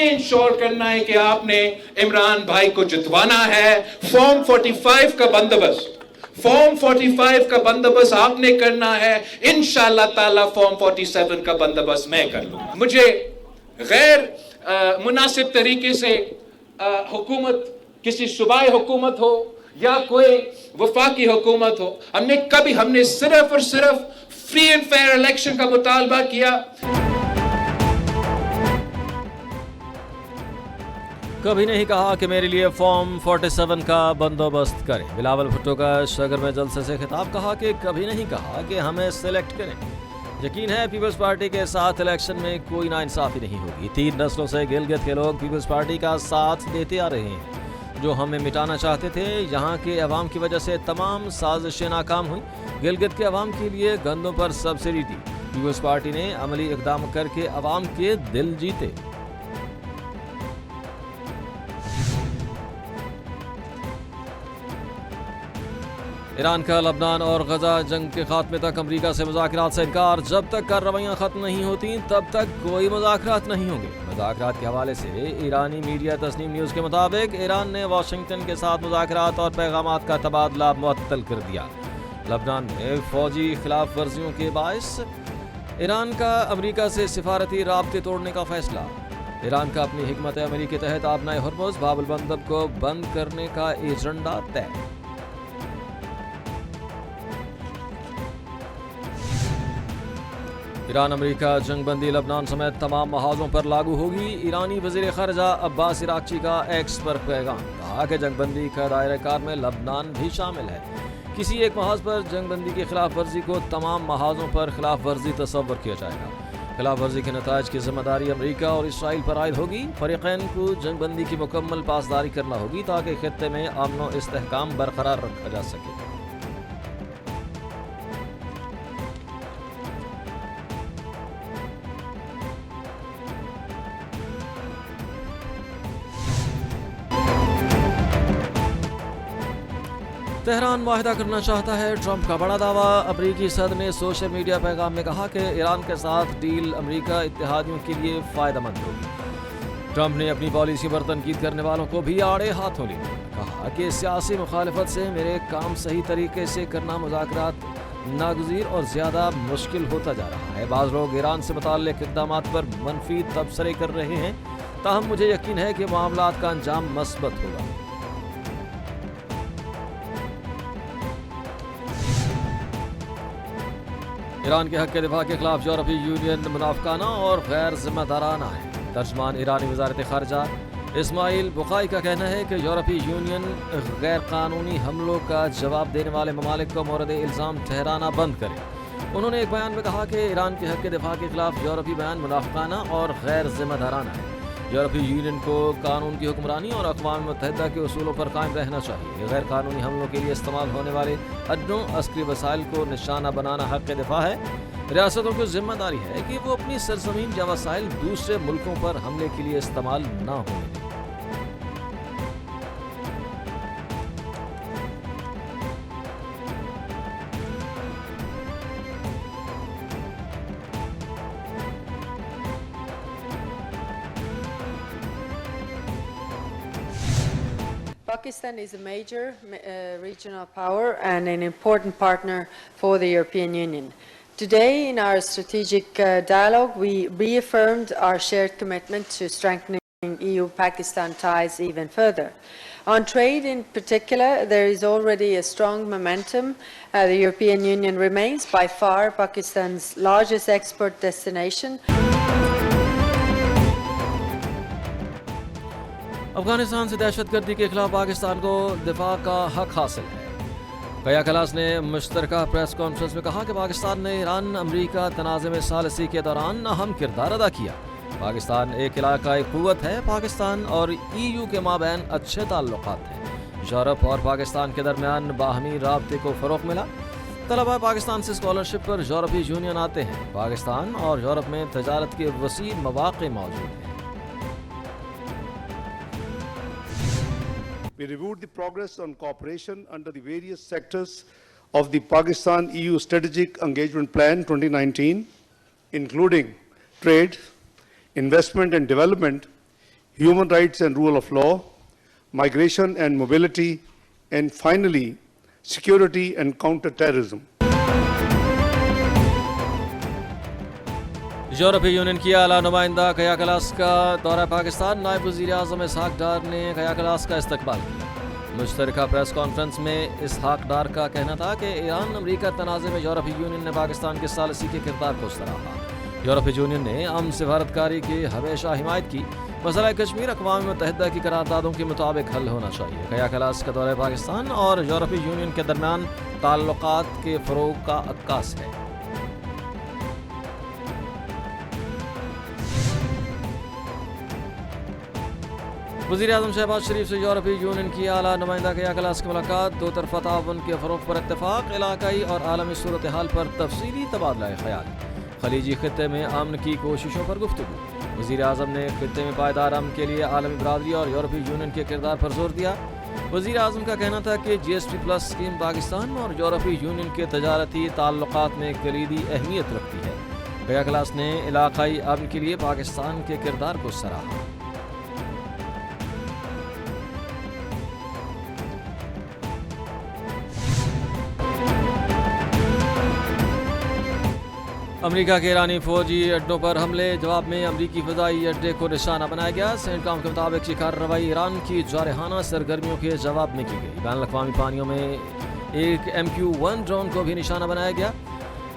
Ensure करना है कि आपने इमरान भाई को जितवाना है। फॉर्म 45 का बंदोबस्त आपने करना है। इंशाअल्लाह ताला फॉर्म 47 का बंदोबस्त मैं कर लूंगा। मुझे गैर मुनासिब तरीके से हुकूमत, किसी सूबाई हुकूमत हो या कोई वफाकी हुकूमत हो, हमने सिर्फ और सिर्फ फ्री एंड फेयर इलेक्शन का मुतालबा किया। कभी नहीं कहा कि मेरे लिए फॉर्म 47 का बंदोबस्त करें। बिलावल भुट्टो का शगर में जलसे से खिताब। कहा कि कभी नहीं कहा कि हमें सिलेक्ट करें। यकीन है पीपल्स पार्टी के साथ इलेक्शन में कोई नाइंसाफी नहीं होगी। 3 नस्लों से गिलगित के लोग पीपल्स पार्टी का साथ देते आ रहे हैं। जो हमें मिटाना चाहते थे, यहाँ के अवाम की वजह से तमाम साजिशें नाकाम हुई। गिलगित के अवाम के लिए गंदों पर सब्सिडी दी। पीपल्स पार्टी ने अमली इकदाम करके अवाम के दिल जीते। ईरान का लबनान और गजा जंग के खात्मे तक अमरीका से मुज़ाकरात से इनकार। जब तक कार्रवाइयाँ खत्म नहीं होती तब तक कोई मुज़ाकरात नहीं होंगे। मुज़ाकरात के हवाले से ईरानी मीडिया तस्नीम न्यूज़ के मुताबिक ईरान ने वाशिंगटन के साथ मुज़ाकरात और पैगामात का तबादला मुअत्तल कर दिया। लबनान में फौजी खिलाफ वर्जियों के बायस ईरान का अमरीका से सिफारती राब्ते तोड़ने का फैसला। ईरान का अपनी हिकमत अमली के तहत आबनाए हुर्मुज़ बाब अल मंदब को बंद करने का एजेंडा तय। ईरान अमरीका जंगबंदी लबनान समेत तमाम महाजों पर लागू होगी। ईरानी वज़ीर ख़ारिजा अब्बास इराक़ची का एक्स पर पैगाम। कहा कि जंगबंदी का दायरे कार में लबनान भी शामिल है। किसी एक महाज पर जंगबंदी की खिलाफ वर्जी को तमाम महाजों पर खिलाफ वर्जी तस्वर किया जाएगा। खिलाफ वर्जी के नताइज की जिम्मेदारी अमरीका और इसराइल पर आयद होगी। फ़रीक़ैन को जंगबंदी की मुकम्मल पासदारी करना होगी ताकि खित्ते में अमन व इस्तेहकाम बरकरार रखा जा सके। तेहरान वाहिदा करना चाहता है, ट्रंप का बड़ा दावा। अमरीकी सदर ने सोशल मीडिया पैगाम में कहा कि ईरान के साथ डील अमरीका इत्तेहादियों के लिए फ़ायदेमंद होगी। ट्रंप ने अपनी पॉलिसी पर तनकीद करने वालों को भी आड़े हाथों लिया। कहा कि सियासी मुखालफत से मेरे काम सही तरीके से करना मुज़ाकरात नागुज़ीर और ज़्यादा मुश्किल होता जा रहा है। बाज़ लोग ईरान से मुताल्लिक़ इक़दामात पर मनफी तबसरे कर रहे हैं, ताहम मुझे यकीन है कि मामलात का अंजाम मस्बत होगा। ईरान के हक़ के दिफा के खिलाफ यूरोपीय यूनियन मुनाफिकाना और गैर जिम्मेदाराना है। तर्जमान ईरानी वज़ारत ख़ारिजा इस्माइल बुखाई का कहना है कि यूरोपीय यूनियन गैर कानूनी हमलों का जवाब देने वाले ममालिक को मोरद इल्ज़ाम ठहराना बंद करे। उन्होंने एक बयान में कहा कि ईरान के हक़ के दिफा के खिलाफ यूरोपीय बयान मुनाफिकाना और गैर जिम्मेदाराना है। यूरोपीय यूनियन को कानून की हुक्मरानी और अक़वाम मुत्तहिदा के उसूलों पर कायम रहना चाहिए। गैर कानूनी हमलों के लिए इस्तेमाल होने वाले अदनों अस्करी वसाइल को निशाना बनाना हक़ के दिफा है। रियासतों की जिम्मेदारी है कि वो अपनी सरजमीन या वसाइल दूसरे मुल्कों पर हमले के लिए इस्तेमाल ना होने दें। Pakistan is a major regional power and an important partner for the European Union. Today, in our strategic dialogue, we reaffirmed our shared commitment to strengthening EU-Pakistan ties even further. On trade in particular, there is already a strong momentum. The European Union remains by far Pakistan's largest export destination. Afghanistan से दहशतगर्दी के खिलाफ पाकिस्तान को दिफा का हक हासिल है। कया कलास ने मुश्तरका प्रेस कॉन्फ्रेंस में कहा कि पाकिस्तान ने ईरान अमरीका तनाज़े में सालिसी के दौरान अहम किरदार अदा किया। पाकिस्तान एक इलाकाई क़ुव्वत है। पाकिस्तान और EU के माबैन अच्छे ताल्लुकात हैं। यूरोप और पाकिस्तान के दरमियान बाहमी राब्ते को फ़रोग़ मिला। तलबा पाकिस्तान से स्कॉलरशिप पर यूरोपीय यूनियन आते हैं। पाकिस्तान और यूरोप में तजारत के वसी मौक़े मौजूद हैं। We reviewed the progress on cooperation under the various sectors of the Pakistan-EU Strategic Engagement Plan 2019, including trade, investment and development, human rights and rule of law, migration and mobility, and finally, security and counter-terrorism. यूरोपीय union की आला नुमाइंदा कया class का दौरा पाकिस्तान, नायब वज़ीर आज़म इसहाक डार ने कया कलास का इस्तकबाल किया। मुश्तरका प्रेस कॉन्फ्रेंस में इसहाक डार का कहना था कि ईरान अमरीका तनाज़े में यूरोपीय यूनियन ने पाकिस्तान के सालिसी के किरदार को सराहा। यूरोपीय यूनियन ने अमन सिफारतकारी की हमेशा हिमायत की। मसला कश्मीर अक़वाम मुत्तहिदा की करारदादों के मुताबिक हल होना चाहिए। कया कलास का दौरा पाकिस्तान और यूरोपीय यूनियन के दरमियान ताल्लुकात के फ़रोग़ का अक्कास है। वज़ीर आज़म शहबाज शरीफ से यूरोपीय यूनियन की आला नुमाइंदा कया कलास की मुलाकात, दो तरफ़ा ताउन के फ़रोग़ पर इत्तफ़ाक़, इलाक़ाई और आलमी सूरत हाल पर तफसीली तबादला ख़याल, खलीजी ख़ित्ते में अमन की कोशिशों पर गुफ्तगू। वज़ीर आज़म ने ख़ित्ते में पायदार अमन के लिए आलमी बरादरी और यूरोपीय यूनियन के किरदार पर जोर दिया। वज़ीर आज़म का कहना था कि GSP+ स्कीम पाकिस्तान और यूरोपीय यूनियन के तजारती ताल्लुकात में कलीदी अहमियत रखती है। कया कलास ने इलाक़ाई अमन के लिए पाकिस्तान के किरदार को सराहा। अमेरिका के ईरानी फौजी अड्डों पर हमले, जवाब में अमरीकी फ़ज़ाई अड्डे को निशाना बनाया गया। सेंटकॉम के मुताबिक ये कार्रवाई ईरान की जारहाना सरगर्मियों के जवाब में की गई। बैन अल-अक़वामी पानियों में एक MQ-1 ड्रोन को भी निशाना बनाया गया।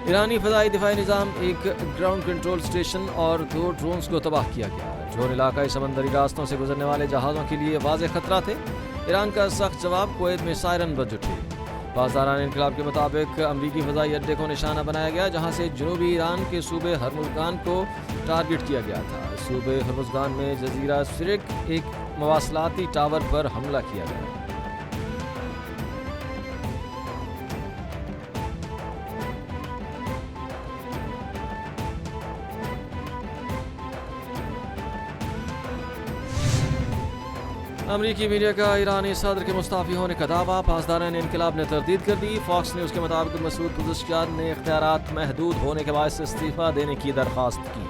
ईरानी फ़ज़ाई दिफाई निज़ाम, एक ग्राउंड कंट्रोल स्टेशन और 2 ड्रोन्स को तबाह किया गया। ड्रोन इलाकाई समंदरी रास्तों से गुजरने वाले जहाज़ों के लिए वाज़ेह खतरा थे। ईरान का सख्त जवाब, कुवैत में सायरन बज उठे। पासदारान इनकलाब के मुताबिक अमरीकी फ़ज़ाई अड्डे को निशाना बनाया गया, जहाँ से जनूबी ईरान के सूबे हरमुज़गान को टारगेट किया गया था। सूबे हरमुज़गान में जजीरा सिरिक एक मवासलाती टावर पर हमला किया गया। अमरीकी मीडिया का ईरानी सदर के मुस्ताफ़ी होने का दावा, पासदारान इनकलाब ने तरदीद कर दी। फॉक्स न्यूज़ के मुताबिक मसूद पज़ेश्कियान ने इख्तियारात महदूद होने के बायस इस्तीफ़ा देने की दरख्वास्त की।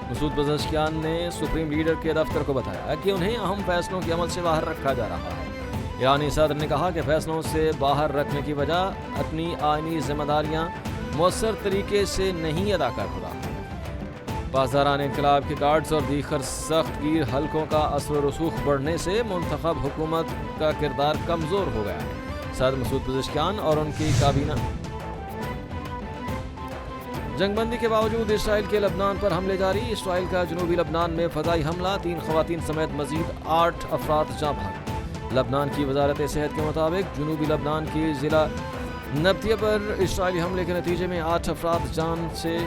मसूद पज़ेश्कियान ने सुप्रीम लीडर के दफ्तर को बताया कि उन्हें अहम फैसलों के अमल से बाहर रखा जा रहा है। ईरानी सदर ने कहा कि फैसलों से बाहर रखने की वजह अपनी आइनी जिम्मेदारियाँ मौसर तरीके से नहीं अदा कर रहा। पासदारान इनकलाब के गार्ड्स और दीगर सख्त गिर हल्कों का असर रसूख बढ़ने से मुंतखब हुकूमत का किरदार कमज़ोर हो गया है। सदर मसूद पज़ेश्कियान और उनकी काबीना जंगबंदी के बावजूद इसराइल के लबनान पर हमले जारी। इसराइल का जनूबी लबनान में फ़ज़ाई हमला, 3 ख़वातीन समेत मज़ीद 8 अफराद जाँ भागे। लबनान की वजारत सेहत के मुताबिक जनूबी लबनान के ज़िला नब्तिया पर इसराइली हमले के नतीजे में 8 अफराद जान से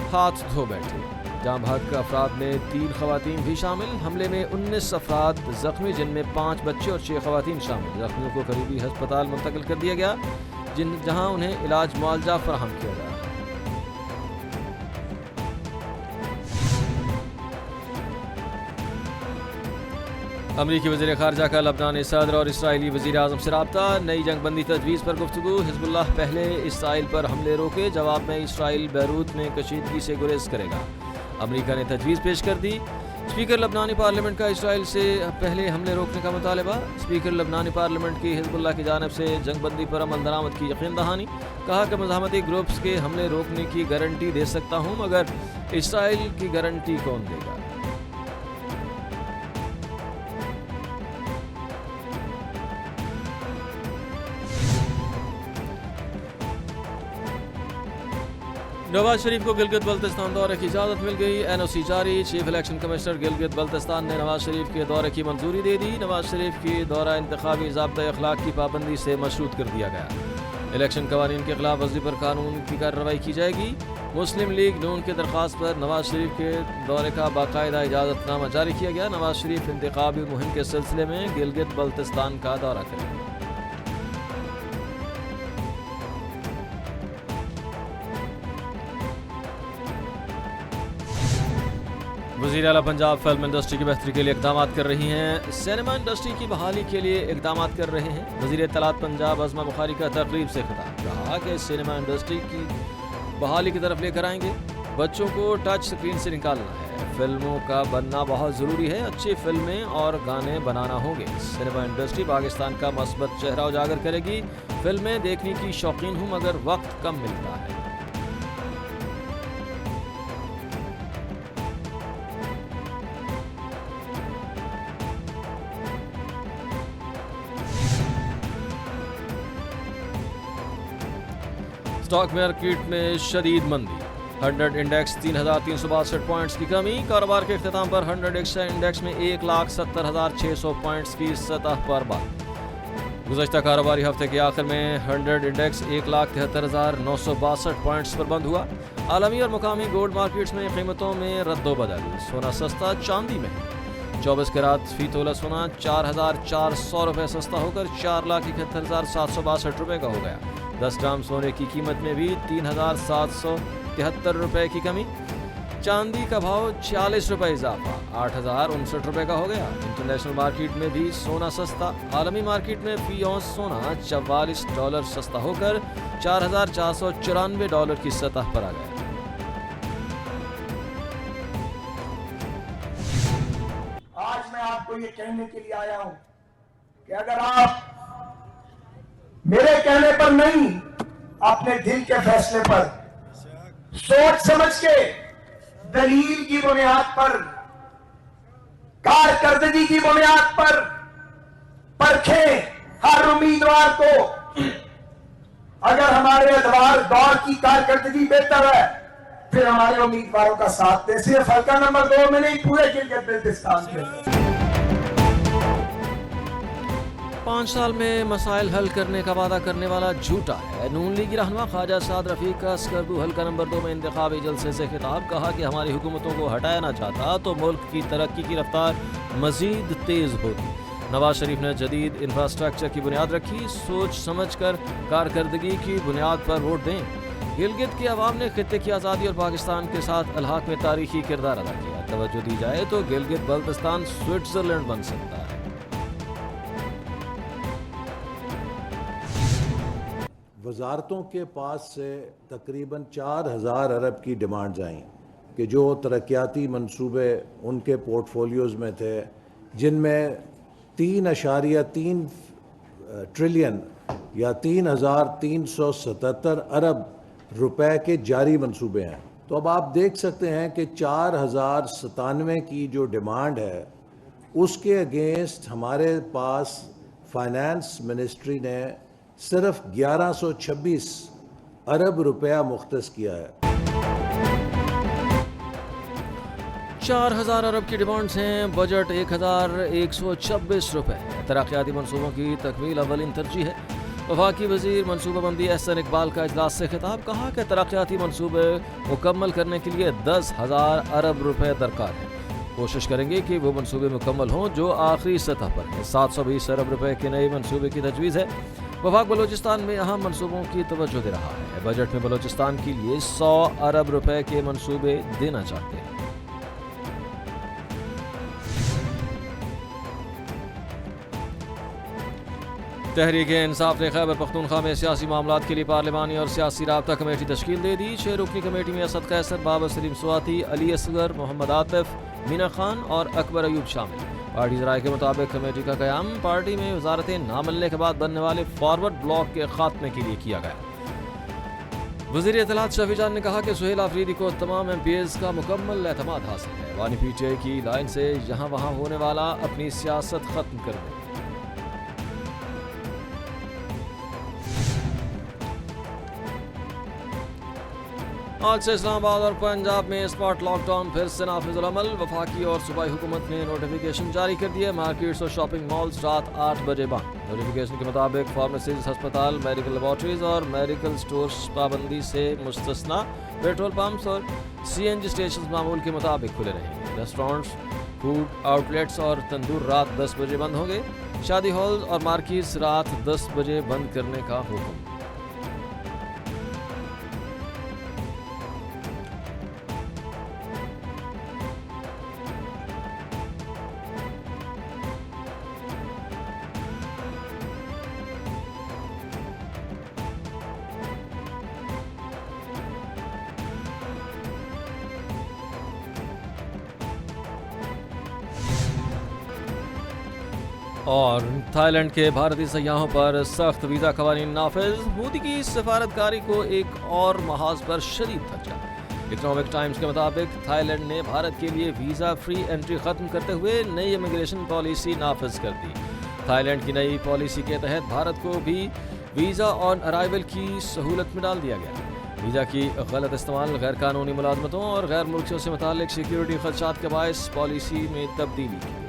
हाथ धो बैठे। जाँ भाग अफराद में 3 ख़वातीन भी शामिल। हमले में 19 अफराद ज़ख्मी, जिनमें 5 बच्चे और 6 ख़वातीन शामिल। ज़ख्मियों को करीबी हस्पताल मुंतकिल कर दिया गया, जहाँ उन्हें इलाज मुआवजा फराहम किया जा रहा है। अमरीकी वज़ीर ख़ारजा का लबनानी सदर और इसराइली वज़ीर आज़म से रब्ता, नई जंगबंदी तजवीज़ पर गुफ्तगू। हिज़्बुल्लाह पहले इसराइल पर हमले रोके, जवाब में इसराइल बैरूत में कशीदगी से गुरेज करेगा। अमरीका ने तजवीज़ पेश कर दी। स्पीकर लबनानी पार्लियामेंट का इसराइल से पहले हमले रोकने का मुतालबा। स्पीकर लबनानी पार्लियामेंट की हिज़्बुल्लाह की जानिब से जंगबंदी पर अमल दरामद की यकीन दहानी। कहा कि मज़ाहमती ग्रुप्स के हमले रोकने की गारंटी दे सकता हूँ, मगर इसराइल की गारंटी कौन देगा। नवाज शरीफ को गिलगित बल्तिस्तान दौरे की इजाज़त मिल गई। NOC जारी। Chief election commissioner Gilgit Baltistan ने नवाज शरीफ के दौरे की मंजूरी दे दी। नवाज शरीफ की दौरा इंतखाबी ज़ाब्ता अखलाक की पाबंदी से मशरूत कर दिया गया। इलेक्शन कवानीन के खिलाफ वर्जी पर कानून की कार्रवाई की जाएगी। मुस्लिम लीग नून की दरख्वास्त पर नवाज शरीफ के दौरे का बाकायदा इजाज़तनामा जारी किया गया। नवाज शरीफ इंतखाबी मुहिम के सिलसिले में गिलगित बल्तिस्तान का दौरा करेंगे। वज़ीर आला पंजाब फिल्म इंडस्ट्री की बेहतरी के लिए इक़दाम कर रही हैं। सिनेमा इंडस्ट्री की बहाली के लिए इक़दाम कर रहे हैं। वज़ीर इत्तलात पंजाब अज़मा बुखारी का तकरीब से खिताब, कहा कि सिनेमा इंडस्ट्री की बहाली की तरफ लेकर आएंगे। बच्चों को टच स्क्रीन से निकालना है। फिल्मों का बनना बहुत ज़रूरी है। अच्छी फिल्में और गाने बनाना होंगे। सिनेमा इंडस्ट्री पाकिस्तान का मस्बत चेहरा उजागर करेगी। फिल्में देखने की शौकीन हूँ मगर वक्त कम मिलता है। स्टॉक मार्केट में शदीद मंदी। 100 इंडेक्स 3,362 पॉइंट्स की कमी। कारोबार के इख्तिताम पर 100 इंडेक्स में 1,70,600 पॉइंट्स की सतह पर बंद। गुज़श्ता कारोबारी हफ्ते के आखिर में 100 इंडेक्स 1,73,962 पॉइंट्स पर बंद हुआ। आलमी और मुकामी गोल्ड मार्केट्स में कीमतों में रद्दोबदल। सोना सस्ता, चांदी में 24 कैरात फी तोला सोना 4,400 रुपये सस्ता होकर 4,71,762 रुपये का हो गया। 10 ग्राम सोने की कीमत में भी 3,773 रुपये की कमी। चांदी का भाव 40 रुपये इजाफा 8,059 रुपये का हो गया। इंटरनेशनल मार्केट में भी सोना सस्ता। आलमी मार्केट में फी औंस सोना $44 सस्ता होकर $4,494 की सतह पर आ गया। आज मैं आपको ये कहने के लिए आया हूं कि अगर आप मेरे कहने पर नहीं, अपने दिल के फैसले पर सोच समझ के दलील की बुनियाद पर, कारकर्दगी की बुनियाद पर परखें हर उम्मीदवार को। अगर हमारे अदवार दौर की कारकर्दगी बेहतर है फिर हमारे उम्मीदवारों का साथ दें। सिर्फ हल्का नंबर 2 में नहीं, पूरे गिलगित-बाल्टिस्तान में। 5 साल में मसाइल हल करने का वादा करने वाला झूठा है। नून लीगी रहनुमा ख्वाजा साद रफीक का स्कर्दू हल्का नंबर 2 में इंतखाबी जलसे से खिताब। कहा कि हमारी हुकूमतों को हटाया ना चाहता तो मुल्क की तरक्की की रफ्तार मजीद तेज होगी। नवाज शरीफ ने जदीद इंफ्रास्ट्रक्चर की बुनियाद रखी। सोच समझ कर कारकर्दगी की बुनियाद पर वोट दें। गिलगित की आवाम ने खित्ते की आज़ादी और पाकिस्तान के साथ अलहाक में तारीखी किरदार अदा किया। तवज्जो दी जाए तो गिलगित बल्तिस्तान स्विट्जरलैंड बन सकता है। वजारतों के पास से तकरीबन 4,000 अरब की डिमांड्स आईं कि जो तरक्याती मंसूबे उनके पोर्टफोलियोज़ में थे, जिनमें 3.3 ट्रिलियन या 3,377 अरब रुपए के जारी मंसूबे हैं। तो अब आप देख सकते हैं कि 4,097 की जो डिमांड है उसके अगेंस्ट हमारे पास फाइनेंस मिनिस्ट्री ने सिर्फ 1126 अरब रुपया मुख्तस किया है। 4,000 अरब की डिमांड्स हैं। बजट 1,126 रुपये। तरक्याती मनसूबों की तकमील अव्वलीन तरजीह है। वफाकी वजीर मनसूबाबंदी एहसन इकबाल का इजलास से खिताब। कहा कि तरक्याती मनसूबे मुकम्मल करने के लिए 10,000 अरब रुपये दरकार है। कोशिश करेंगे कि वो मनसूबे मुकम्मल हों जो आखिरी सतह पर है। 720 अरब रुपये के नए मनसूबे की तजवीज़ है। वफाक बलूचिस्तान में अहम मनसूबों की तवज्जो दे रहा है। बजट में बलूचिस्तान के लिए 100 अरब रुपए के मनसूबे देना चाहते हैं। तहरीक-ए-इंसाफ ने खैबर पख्तूनख्वा में सियासी मामलात के लिए पार्लिमानी और सियासी राब्ता कमेटी तश्कील दे दी। 6 रुकनी कमेटी में असद कैसर, बाबर सलीम स्वाति, अली असगर, मोहम्मद आतिफ, मीना खान और अकबर अयूब शामिल। पार्टी राय के मुताबिक कमेटी का क़याम पार्टी में वजारतें ना मिलने के बाद बनने वाले फॉरवर्ड ब्लॉक के खात्मे के लिए किया गया। वज़ीर इत्तलात शफी जान ने कहा कि सुहेल आफरीदी को तमाम MPs का मुकम्मल एतमाद हासिल है। वानी PTI की लाइन से यहाँ वहाँ होने वाला अपनी सियासत खत्म कर दे। आज से इस्लामाबाद और पंजाब में स्पॉट लॉकडाउन फिर से नाफिजुल अमल। वफाकी और सूबाई हुकूमत ने नोटिफिकेशन जारी कर दिए। मार्केट्स और शॉपिंग मॉल्स रात 8 बजे बंद। नोटिफिकेशन के मुताबिक फार्मेसीज, अस्पताल, मेडिकल लेबॉर्ट्रीज और मेडिकल स्टोर्स पाबंदी से मुस्तस्ना। पेट्रोल पंप्स और CNG स्टेशन मामूल के मुताबिक खुले रहेंगे। रेस्टोरेंट्स, फूड आउटलेट्स और तंदूर रात 10 बजे बंद होंगे। शादी हॉल और मार्केट्स रात 10 बजे बंद करने का हुक्म। और थाईलैंड के भारतीय सयाहों पर सख्त वीज़ा कवानीन नाफिज, मोदी की सफारतकारी को एक और महाज पर शदीद धक्का। इकोनॉमिक टाइम्स के मुताबिक थाईलैंड ने भारत के लिए वीज़ा फ्री एंट्री खत्म करते हुए नई इमिग्रेशन पॉलिसी नाफिज कर दी। थाईलैंड की नई पॉलिसी के तहत भारत को भी वीज़ा ऑन अराइवल की सहूलत में डाल दिया गया। वीज़ा की गलत इस्तेमाल, गैर कानूनी मुलाजमतों और गैर मुल्कियों से मुतालिक सिक्योरिटी खदशात के बायस पॉलिसी में तब्दीली की।